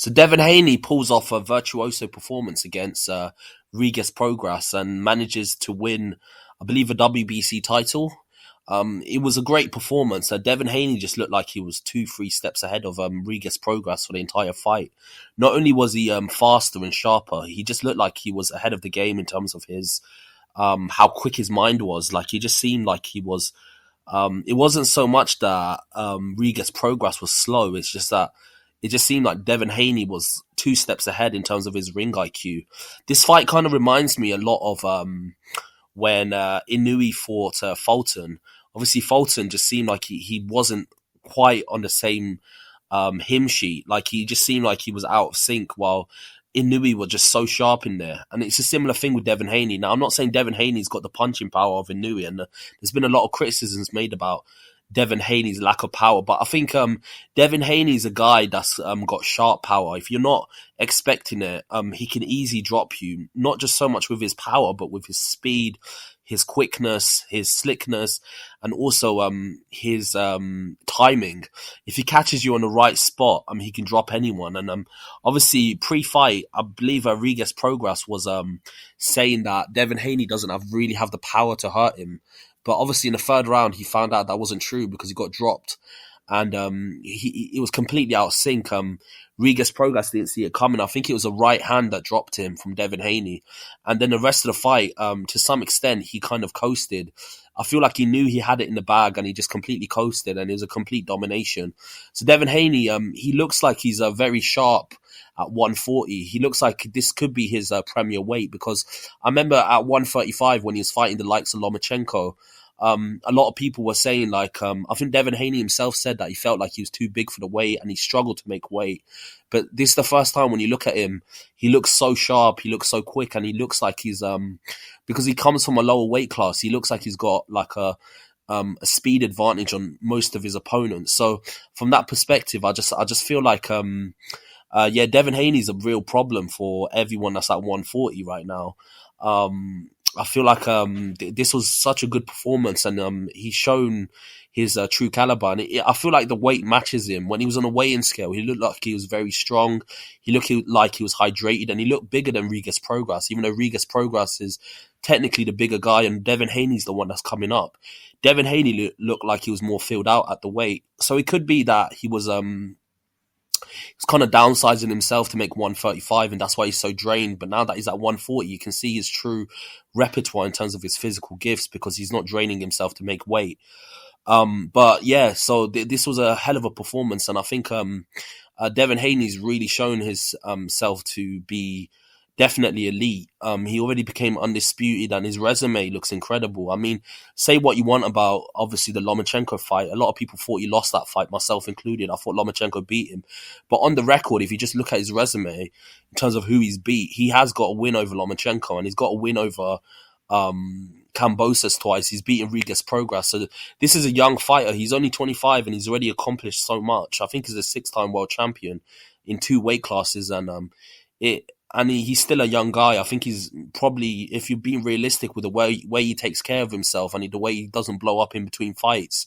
So Devin Haney pulls off a virtuoso performance against Regis Progress and manages to win, I believe, a WBC title. It was a great performance. Devin Haney just looked like he was 2-3 steps ahead of Regis Progress for the entire fight. Not only was he faster and sharper, he just looked like he was ahead of the game in terms of his how quick his mind was. Like, he just seemed like he was. It wasn't so much that Regis Progress was slow. It's just that it just seemed like Devin Haney was 2 steps ahead in terms of his ring IQ. This fight kind of reminds me a lot of when Inoue fought Fulton. Obviously, Fulton just seemed like he wasn't quite on the same hymn sheet. Like, he just seemed like he was out of sync, while Inoue was just so sharp in there. And it's a similar thing with Devin Haney. Now, I'm not saying Devin Haney's got the punching power of Inoue, and there's been a lot of criticisms made about Devin Haney's lack of power, but I think Devin Haney's a guy that's got sharp power. If you're not expecting it, he can easily drop you, not just so much with his power, but with his speed, his quickness, his slickness, and also his timing. If he catches you on the right spot, he can drop anyone. And obviously, pre-fight, I believe Regis Progress was saying that Devin Haney doesn't really have the power to hurt him. But obviously in the third round, he found out that wasn't true because he got dropped. And it was completely out of sync. Regis Progress didn't see it coming. I think it was a right hand that dropped him from Devin Haney. And then the rest of the fight, to some extent, he kind of coasted. I feel like he knew he had it in the bag and he just completely coasted, and it was a complete domination. So Devin Haney, he looks like he's very sharp at 140. He looks like this could be his premier weight, because I remember at 135 when he was fighting the likes of Lomachenko, a lot of people were saying, like, I think Devin Haney himself said that he felt like he was too big for the weight and he struggled to make weight. But this is the first time when you look at him, he looks so sharp, he looks so quick, and he looks like he's, because he comes from a lower weight class, he looks like he's got like a speed advantage on most of his opponents. So from that perspective, I just feel like, Devin Haney's a real problem for everyone that's at 140 right now. I feel like this was such a good performance, and he's shown his true caliber. And I feel like the weight matches him. When he was on a weigh-in scale, he looked like he was very strong. He looked like he was hydrated, and he looked bigger than Regis Progress, even though Regis Progress is technically the bigger guy, and Devin Haney's the one that's coming up. Devin Haney looked like he was more filled out at the weight. So it could be that he was he's kind of downsizing himself to make 135, and that's why he's so drained. But now that he's at 140, you can see his true repertoire in terms of his physical gifts, because he's not draining himself to make weight. But yeah, so this was a hell of a performance, and I think Devin Haney's really shown his self to be definitely elite. He already became undisputed, and his resume looks incredible. I mean, say what you want about, obviously, the Lomachenko fight. A lot of people thought he lost that fight, myself included. I thought Lomachenko beat him. But on the record, if you just look at his resume, in terms of who he's beat, he has got a win over Lomachenko, and he's got a win over Kambosos twice. He's beaten Regis Progress. So this is a young fighter. He's only 25, and he's already accomplished so much. I think he's a 6-time world champion in 2 weight classes, and he's still a young guy. I think he's probably, if you're being realistic with the way he takes care of himself and the way he doesn't blow up in between fights,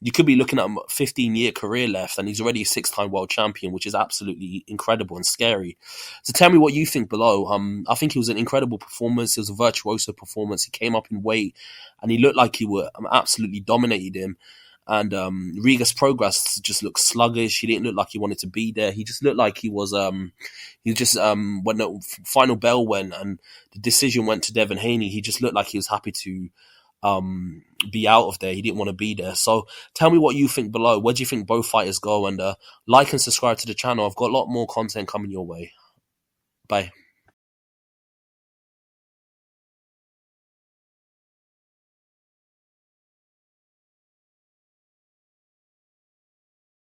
you could be looking at a 15-year career left, and he's already a 6-time world champion, which is absolutely incredible and scary. So tell me what you think below. I think it was an incredible performance. It was a virtuoso performance. He came up in weight, and he looked like he would absolutely dominated him. And Regis Progress just looked sluggish. He didn't look like he wanted to be there. He just looked like he was when the final bell went and the decision went to Devin Haney, he just looked like he was happy to be out of there. He didn't want to be there. So tell me what you think below. Where do you think both fighters go? And like and subscribe to the channel. I've got a lot more content coming your way. Bye.